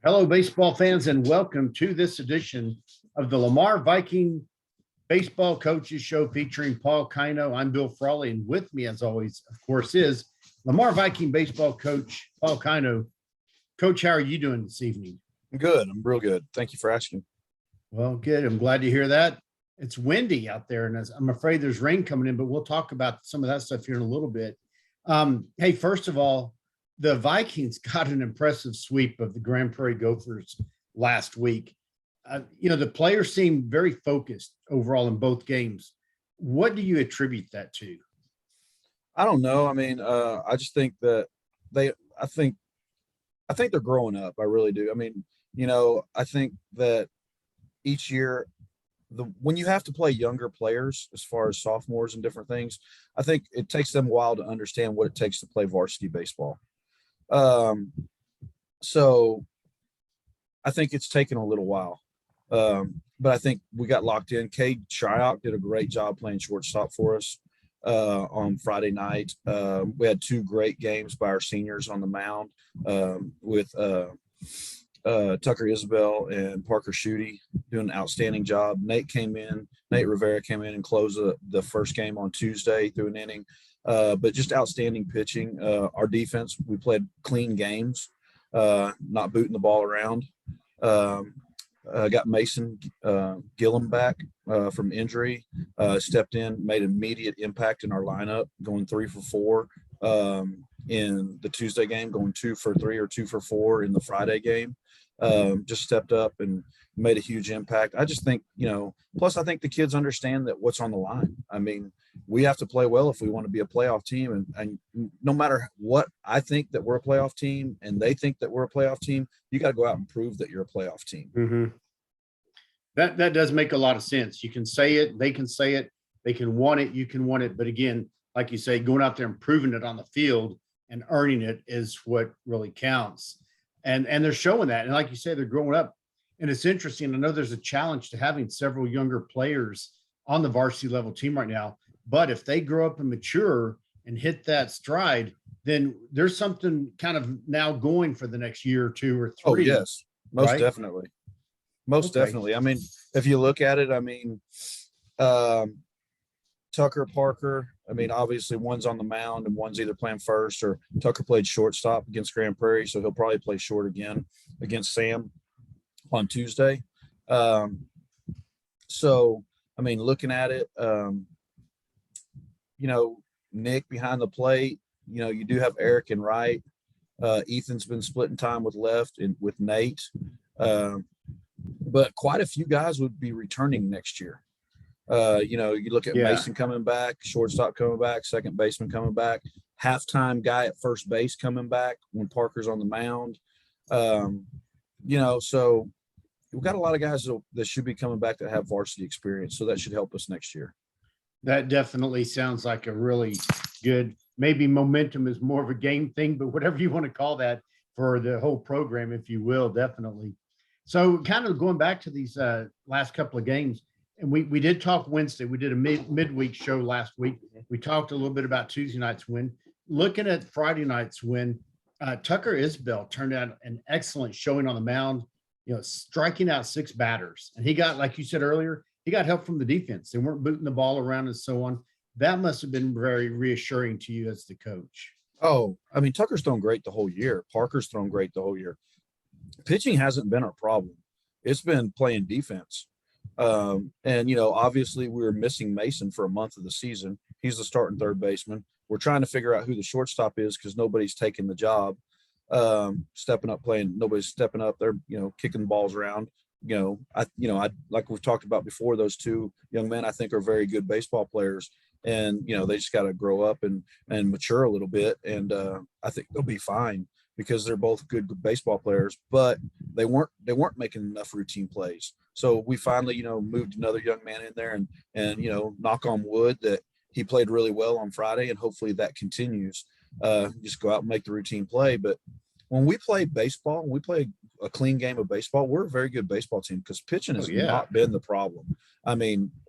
Hello, baseball fans, and welcome to this edition of the Lamar Viking Baseball Coaches Show featuring Paul Kino. I'm Bill Frawley, and with me, as always, of course, is Lamar Viking baseball coach Paul Kino. Coach, how are you doing this evening? Good. I'm real good. Thank you for asking. Well, good. I'm glad to hear that. It's windy out there, and I'm afraid there's rain coming in, but we'll talk about some of that stuff here in a little bit. Hey, first of all, the Vikings got an impressive sweep of the Grand Prairie Gophers last week. The players seemed very focused overall in both games. What do you attribute that to? I don't know. I mean, I just think that I think they're growing up. I really do. I mean, I think that each year, when you have to play younger players as far as sophomores and different things, I think it takes them a while to understand what it takes to play varsity baseball. So I think it's taken a little while. But I think we got locked in. Cade Shyok did a great job playing shortstop for us on Friday night. We had two great games by our seniors on the mound with Tucker Isabel and Parker Schutte doing an outstanding job. Nate Rivera came in and closed the first game on Tuesday through an inning. But just outstanding pitching. Our defense, we played clean games, not booting the ball around. Got Mason Gillum back from injury, stepped in, made immediate impact in our lineup, going 3 for 4 in the Tuesday game, going 2 for 3 or 2 for 4 in the Friday game. Just stepped up and made a huge impact. I just think, plus I think the kids understand that what's on the line. I mean, we have to play well if we want to be a playoff team. And no matter what I think that we're a playoff team and they think that we're a playoff team, you got to go out and prove that you're a playoff team. Mm-hmm. That does make a lot of sense. You can say it, they can say it, they can want it, you can want it. But again, like you say, going out there and proving it on the field and earning it is what really counts. And they're showing that. And like you say, they're growing up. And it's interesting. I know there's a challenge to having several younger players on the varsity level team right now. But if they grow up and mature and hit that stride, then there's something kind of now going for the next year or 2 or 3. Oh, yes, most right? definitely. Most definitely. I mean, if you look at it, Tucker, Parker, obviously one's on the mound and one's either playing first, or Tucker played shortstop against Grand Prairie, so he'll probably play short again against Sam on Tuesday. Looking at it, Nick behind the plate, you do have Eric and right. Ethan's been splitting time with left and with Nate. But quite a few guys would be returning next year. You look at Mason coming back, shortstop coming back, second baseman coming back, halftime guy at first base coming back when Parker's on the mound. So we've got a lot of guys that should be coming back that have varsity experience. So that should help us next year. That definitely sounds like a really good, maybe momentum is more of a game thing, but whatever you want to call that for the whole program, if you will, definitely. So kind of going back to these last couple of games, and we did talk Wednesday. We did a midweek show last week. We talked a little bit about Tuesday night's win. Looking at Friday night's win, Tucker Isbell turned out an excellent showing on the mound, striking out 6 batters. And he got, like you said earlier, he got help from the defense. They weren't booting the ball around and so on. That must have been very reassuring to you as the coach. Oh, Tucker's thrown great the whole year. Parker's thrown great the whole year. Pitching hasn't been our problem. It's been playing defense. Obviously we were missing Mason for a month of the season. He's the starting third baseman. We're trying to figure out who the shortstop is because nobody's taking the job, stepping up playing. Nobody's stepping up. They're, kicking balls around. I like we've talked about before, those two young men I think are very good baseball players, and they just got to grow up and mature a little bit, and I think they'll be fine because they're both good baseball players, but they weren't making enough routine plays. So we finally moved another young man in there, and knock on wood that he played really well on Friday, and hopefully that continues. Just go out and make the routine play. But when we play baseball, when we play a clean game of baseball, we're a very good baseball team because pitching has not been the problem.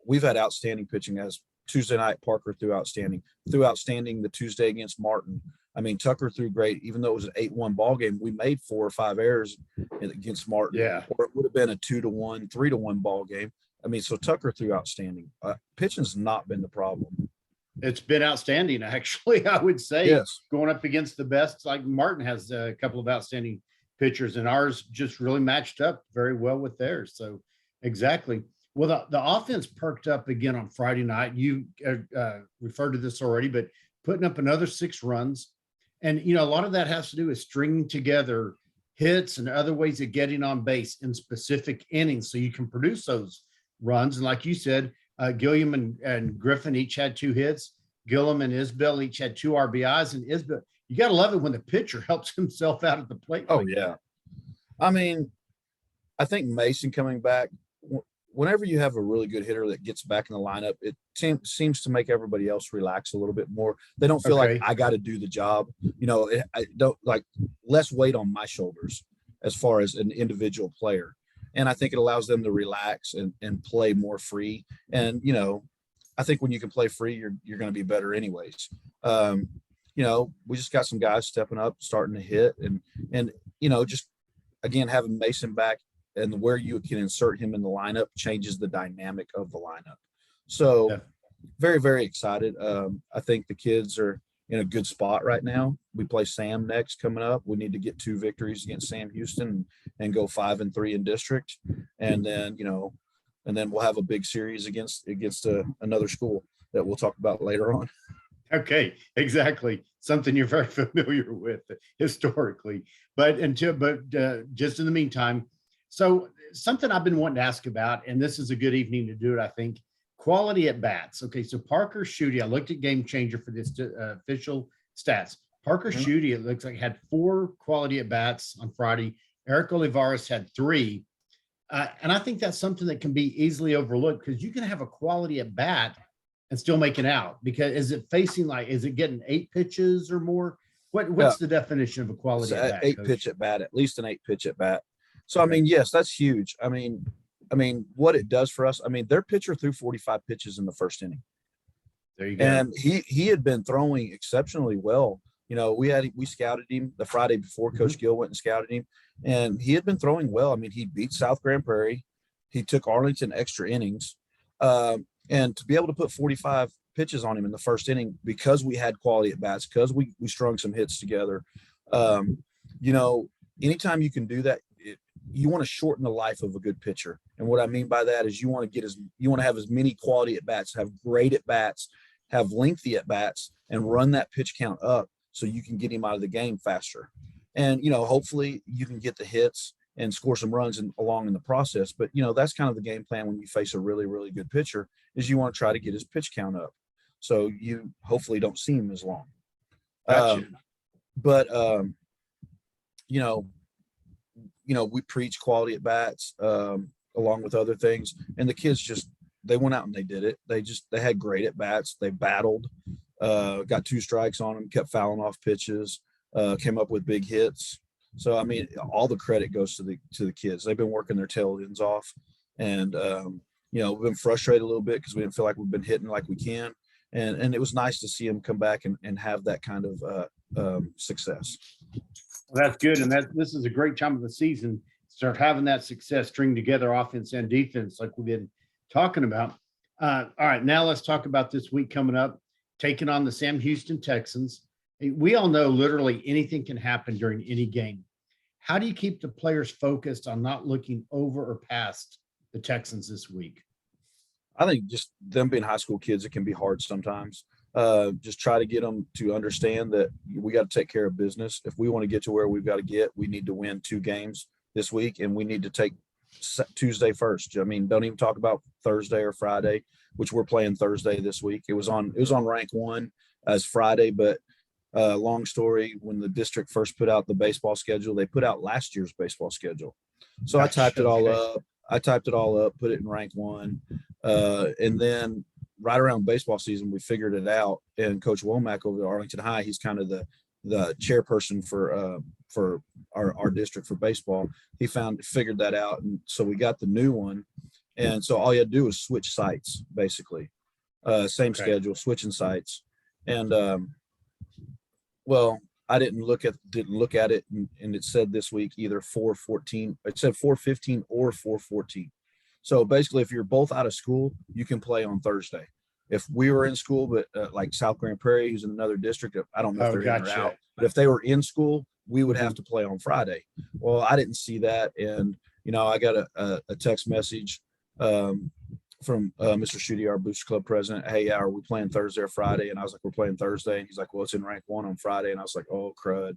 We've had outstanding pitching. As Tuesday night, Parker threw outstanding the Tuesday against Martin. I mean, Tucker threw great, even though it was an 8-1 ball game. We made 4 or 5 errors against Martin, Yeah. or it would have been a 2-1, 3-1 ball game. I mean, so Tucker threw outstanding. Pitching's not been the problem. It's been outstanding, actually. I would say Yes. going up against the best, like Martin has a couple of outstanding pitchers, and ours just really matched up very well with theirs. So exactly. Well, the offense perked up again on Friday night. You referred to this already, but putting up another 6 runs. And, a lot of that has to do with stringing together hits and other ways of getting on base in specific innings so you can produce those runs. And like you said, Gilliam and Griffin each had 2 hits. Gillum and Isbell each had 2 RBIs. And Isbell, you got to love it when the pitcher helps himself out at the plate. Oh, yeah. I mean, I think Mason coming back, whenever you have a really good hitter that gets back in the lineup, it seems to make everybody else relax a little bit more. They don't feel like I got to do the job. I don't like less weight on my shoulders as far as an individual player. And I think it allows them to relax and play more free. And, I think when you can play free, you're going to be better anyways. We just got some guys stepping up, starting to hit and just again, having Mason back and where you can insert him in the lineup changes the dynamic of the lineup. So very, very excited. I think the kids are in a good spot right now. We play Sam next coming up. We need to get 2 victories against Sam Houston and go 5-3 in district. And then, we'll have a big series against another school that we'll talk about later on. Okay, exactly. Something you're very familiar with historically, but just in the meantime, so something I've been wanting to ask about, and this is a good evening to do it, I think, quality at bats. Okay, so Parker Schutte, I looked at Game Changer for this official stats. Parker Schutte, it looks like, had 4 quality at bats on Friday. Eric Olivares had 3. And I think that's something that can be easily overlooked because you can have a quality at bat and still make it out. Because is it getting 8 pitches or more? What's the definition of a quality at bat? 8 pitch at bat, at least an 8 pitch at bat. So, I mean, yes, that's huge. I mean, what it does for us, their pitcher threw 45 pitches in the first inning. There you go. And he had been throwing exceptionally well. We scouted him the Friday before. Coach Gill went and scouted him, and he had been throwing well. He beat South Grand Prairie. He took Arlington extra innings. And to be able to put 45 pitches on him in the first inning because we had quality at bats, because we strung some hits together. Anytime you can do that, you want to shorten the life of a good pitcher. And what I mean by that is you want to have as many quality at bats, have great at bats, have lengthy at bats, and run that pitch count up so you can get him out of the game faster. And, hopefully you can get the hits and score some runs along in the process. But, that's kind of the game plan when you face a really, really good pitcher is you want to try to get his pitch count up. So you hopefully don't see him as long. Gotcha. We preach quality at bats along with other things. And the kids they went out and they did it. They had great at bats. They battled, got 2 strikes on them, kept fouling off pitches, came up with big hits. So, all the credit goes to the kids. They've been working their tail ends off and, we've been frustrated a little bit because we didn't feel like we've been hitting like we can. And it was nice to see them come back and have that kind of success. Well, that's good. And this is a great time of the season. Start having that success, string together offense and defense like we've been talking about. All right, now let's talk about this week coming up, taking on the Sam Houston Texans. We all know literally anything can happen during any game. How do you keep the players focused on not looking over or past the Texans this week? I think just them being high school kids, it can be hard sometimes. Just try to get them to understand that we got to take care of business. If we want to get to where we've got to get, we need to win 2 games this week, and we need to take Tuesday first. Don't even talk about Thursday or Friday, which we're playing Thursday this week. It was on rank 1 as Friday, but long story, when the district first put out the baseball schedule, they put out last year's baseball schedule. So I typed it all up, put it in rank 1. And then right around baseball season, we figured it out. And Coach Womack over at Arlington High, he's kind of the chairperson for our district for baseball. He figured that out. And so we got the new one. And so all you had to do was switch sites, basically. Same schedule, switching sites. And, I didn't look at it, and it said this week either 4:14. It said 4:15 or 4:14. So basically, if you're both out of school, you can play on Thursday. If we were in school, but like South Grand Prairie, who's in another district, I don't know if Oh, they're in or out. gotcha. But if they were in school, we would have Mhm. to play on Friday. Well, I didn't see that, and I got a text message um, from Mr. Schutte, our booster club president. Hey, are we playing Thursday or Friday? And I was like, we're playing Thursday. And he's like, well, it's in rank 1 on Friday. And I was like, oh, crud.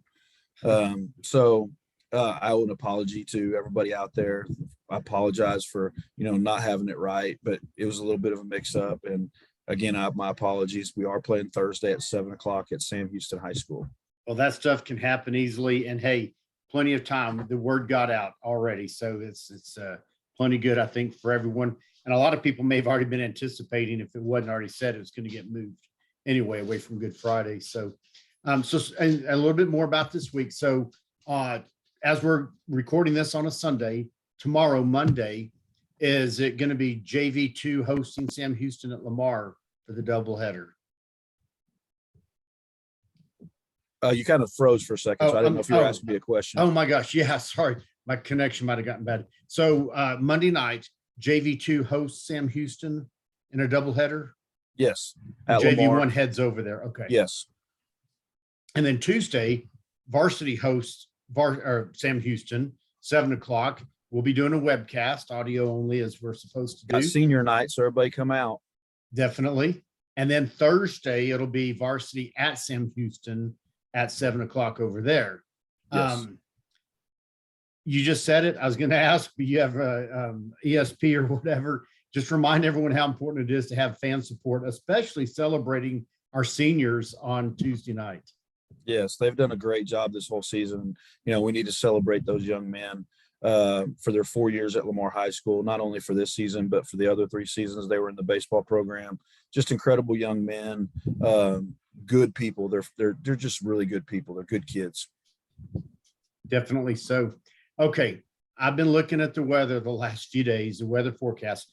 So I owe an apology to everybody out there. I apologize for, not having it right, but it was a little bit of a mix up. And again, my apologies. We are playing Thursday at 7 o'clock at Sam Houston High School. Well, that stuff can happen easily. And hey, plenty of time. The word got out already. So it's plenty good, I think, for everyone. And a lot of people may have already been anticipating, if it wasn't already said, it was going to get moved anyway away from Good Friday. So, and a little bit more about this week. So, as we're recording this on a Sunday, tomorrow, Monday, is it going to be JV2 hosting Sam Houston at Lamar for the doubleheader? You kind of froze for a second, so I didn't know if you were asking me a question. Oh my gosh, yeah, sorry, my connection might have gotten bad. So Monday night, JV2 hosts Sam Houston in a doubleheader. Yes, at JV1 heads over there. Okay. Yes. And then Tuesday, varsity hosts Sam Houston, 7 o'clock. We'll be doing a webcast, audio only, as we're supposed to do. Got senior night, so everybody come out. Definitely. And then Thursday, it'll be varsity at Sam Houston at 7 o'clock over there. Yes. You just said it. I was going to ask, but you have ESP or whatever. Just remind everyone how important it is to have fan support, especially celebrating our seniors on Tuesday night. Yes, they've done a great job this whole season. We need to celebrate those young men for their 4 years at Lamar High School, not only for this season, but for the other 3 seasons they were in the baseball program. Just incredible young men, good people. They're just really good people. They're good kids. Definitely so. Okay, I've been looking at the weather the last few days, the weather forecast.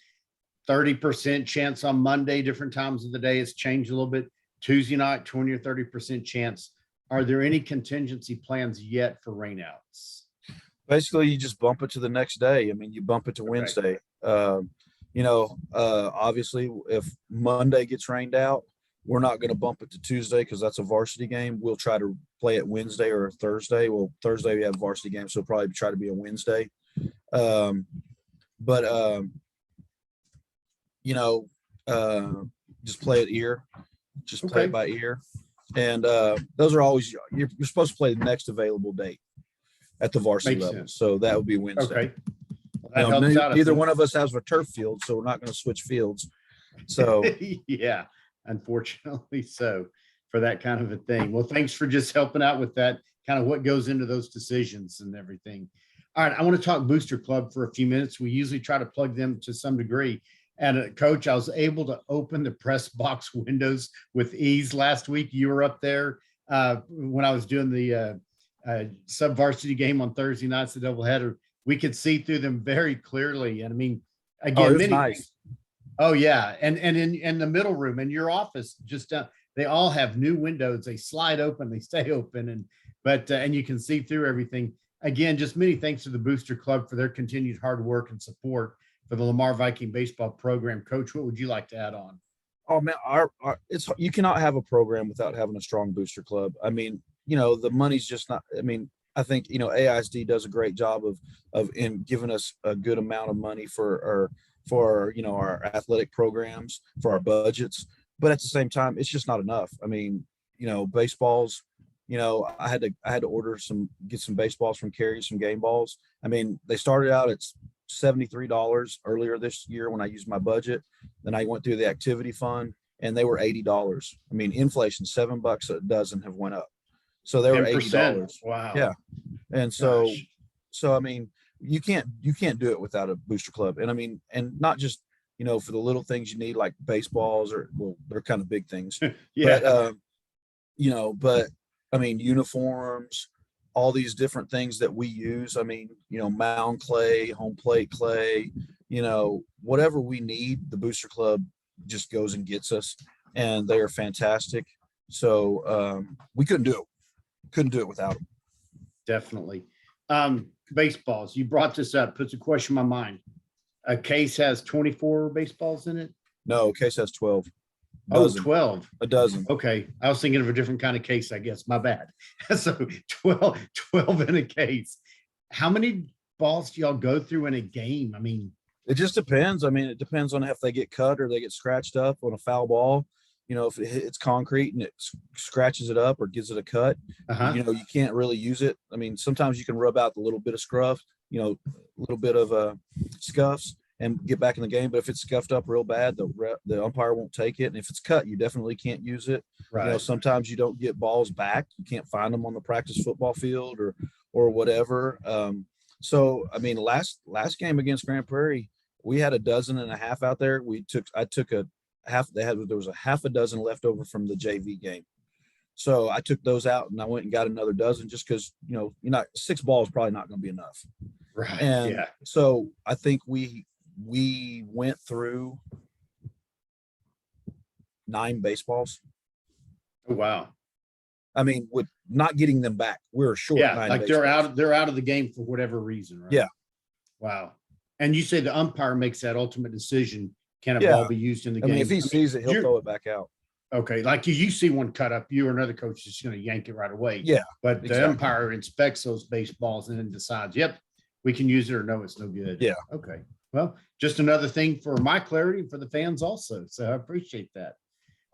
30% chance on Monday, different times of the day. It's changed a little bit. Tuesday night, 20 or 30% chance. Are there any contingency plans yet for rainouts? Basically, you just bump it to the next day. I mean, you bump it to Wednesday. Obviously, if Monday gets rained out, we're not going to bump it to Tuesday because that's a varsity game. We'll try to play it Wednesday or Thursday. Well, Thursday we have a varsity game, so we'll probably try to be a Wednesday. Just play it ear. Just play it by ear. And those are always, you're supposed to play the next available date at the varsity level. Sense. So that would be Wednesday. Okay. Neither one of us has a turf field, so we're not going to switch fields. So yeah, unfortunately so, for that kind of a thing. Well, thanks for just helping out with that, kind of what goes into those decisions and everything. All right, I want to talk Booster Club for a few minutes. We usually try to plug them to some degree. And Coach, I was able to open the press box windows with ease last week. You were up there when I was doing the sub-varsity game on Thursday nights, the doubleheader. We could see through them very clearly. And I mean, again, nice. Oh yeah, and in the middle room in your office, just they all have new windows. They slide open, they stay open, and you can see through everything. Again, just many thanks to the Booster Club for their continued hard work and support for the Lamar Viking baseball program. Coach, what would you like to add on? Oh man, you cannot have a program without having a strong Booster Club. I mean, the money's just not. I mean, I think AISD does a great job of in giving us a good amount of money for our athletic programs, for our budgets, but at the same time, it's just not enough. I mean, baseballs. I had to get some baseballs from Cary, some game balls. I mean, they started out at $73 earlier this year when I used my budget. Then I went through the activity fund and they were $80. I mean, inflation, $7 a dozen have went up. So they were $80. Wow. Yeah. And so I mean, you can't do it without a Booster Club. And I mean, and not just, for the little things you need, like baseballs they're kind of big things. Yeah. But I mean, uniforms, all these different things that we use. I mean, mound clay, home plate clay, whatever we need, the Booster Club just goes and gets us, and they are fantastic. So we couldn't do it couldn't do it without them. Definitely. Baseballs. You brought this up. Puts a question in my mind. A case has 24 baseballs in it. No, case has 12. Oh, 12. A dozen. Okay. I was thinking of a different kind of case, I guess. My bad. So 12 in a case. How many balls do y'all go through in a game? I mean, it just depends. I mean, it depends on if they get cut or they get scratched up on a foul ball. If it's concrete and it scratches it up or gives it a cut, you can't really use it. I mean, sometimes you can rub out the little bit of scruff, a little bit of scuffs and get back in the game. But if it's scuffed up real bad, the umpire won't take it. And if it's cut, you definitely can't use it. Right. Sometimes you don't get balls back. You can't find them on the practice football field or whatever. So, I mean, last game against Grand Prairie, we had 12.5 out there. I took a half. There was a half a dozen left over from the JV game. So I took those out and I went and got another dozen just because, you're not 6 balls probably not going to be enough. Right. And yeah. So I think we went through 9 baseballs. Oh, wow. I mean, with not getting them back, we were short. Yeah. 9 Like baseballs. they're out of the game for whatever reason. Right. Yeah. Wow. And you say the umpire makes that ultimate decision. Can a Yeah. ball be used in the game? I mean, if he sees it, he'll throw it back out. Okay. Like you see one cut up, you or another coach is just going to yank it right away. Yeah. But the exactly. umpire inspects those baseballs and then decides, yep, we can use it or no, it's no good. Yeah. Okay. Well, just another thing for my clarity for the fans also. So I appreciate that.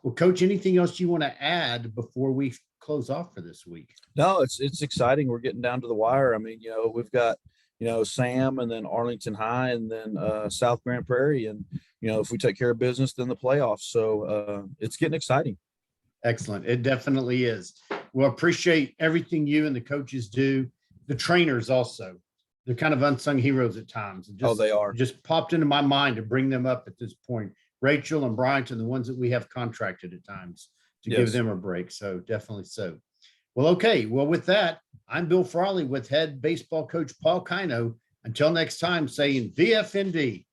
Well, Coach, anything else you want to add before we close off for this week? No, it's exciting. We're getting down to the wire. I mean, we've got, Sam and then Arlington High and then South Grand Prairie. And, if we take care of business, then the playoffs. So it's getting exciting. Excellent. It definitely is. Well, appreciate everything you and the coaches do. The trainers also. They're kind of unsung heroes at times. They are. Just popped into my mind to bring them up at this point. Rachel and Bryant, the ones that we have contracted at times to give them a break. So definitely so. Well, okay. Well, with that, I'm Bill Frawley with head baseball coach Paul Kino. Until next time, saying VFND.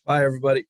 Bye, everybody.